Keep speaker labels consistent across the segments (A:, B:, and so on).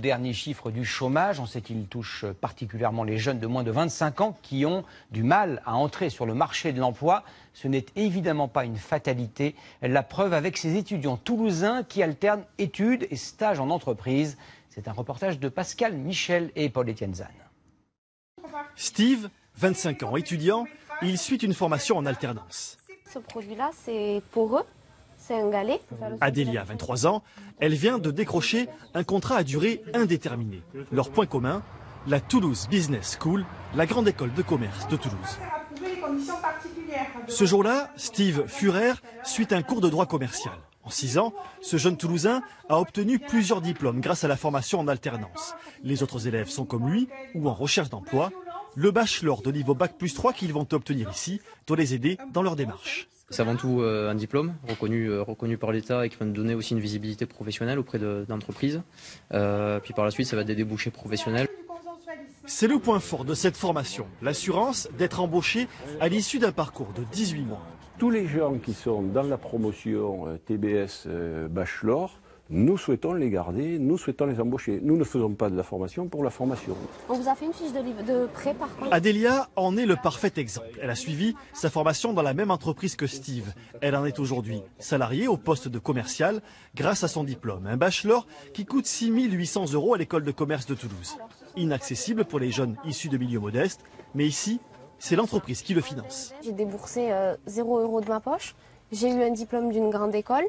A: derniers chiffres du chômage. On sait qu'il touche particulièrement les jeunes de moins de 25 ans qui ont du mal à entrer sur le marché de l'emploi. Ce n'est évidemment pas une fatalité. La preuve avec ces étudiants toulousains qui alternent études et stages en entreprise. C'est un reportage de Pascal Michel et Paul-Étienne Zahn.
B: Steve, 25 ans, étudiant, il suit une formation en alternance.
C: Ce produit-là, c'est pour eux. C'est un galet.
B: Adélia, 23 ans, elle vient de décrocher un contrat à durée indéterminée. Leur point commun, la Toulouse Business School, la grande école de commerce de Toulouse. Ce jour-là, Steve Furer suit un cours de droit commercial. En 6 ans, ce jeune Toulousain a obtenu plusieurs diplômes grâce à la formation en alternance. Les autres élèves sont comme lui ou en recherche d'emploi. Le bachelor de niveau Bac+3 qu'ils vont obtenir ici doit les aider dans leur démarche.
D: C'est avant tout un diplôme reconnu par l'État et qui va nous donner aussi une visibilité professionnelle auprès d'entreprises. Puis par la suite, ça va être des débouchés professionnels.
B: C'est le point fort de cette formation, l'assurance d'être embauché à l'issue d'un parcours de 18 mois.
E: Tous les gens qui sont dans la promotion TBS Bachelor, nous souhaitons les garder, nous souhaitons les embaucher. Nous ne faisons pas de la formation pour la formation.
C: On vous a fait une fiche de prêt par contre.
B: Adélia en est le parfait exemple. Elle a suivi sa formation dans la même entreprise que Steve. Elle en est aujourd'hui salariée au poste de commercial grâce à son diplôme. Un bachelor qui coûte 6 800 € à l'école de commerce de Toulouse. Inaccessible pour les jeunes issus de milieux modestes, mais ici, c'est l'entreprise qui le finance.
C: J'ai déboursé 0 € de ma poche. J'ai eu un diplôme d'une grande école.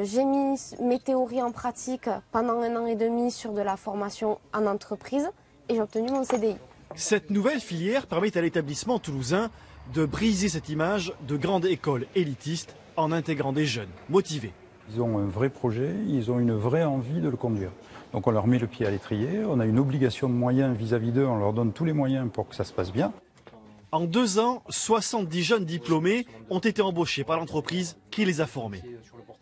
C: J'ai mis mes théories en pratique pendant 1 an et demi sur de la formation en entreprise et j'ai obtenu mon CDI.
B: Cette nouvelle filière permet à l'établissement toulousain de briser cette image de grande école élitiste en intégrant des jeunes motivés.
F: Ils ont un vrai projet, ils ont une vraie envie de le conduire. Donc on leur met le pied à l'étrier, on a une obligation de moyens vis-à-vis d'eux, on leur donne tous les moyens pour que ça se passe bien.
B: En 2 ans, 70 jeunes diplômés ont été embauchés par l'entreprise qui les a formés.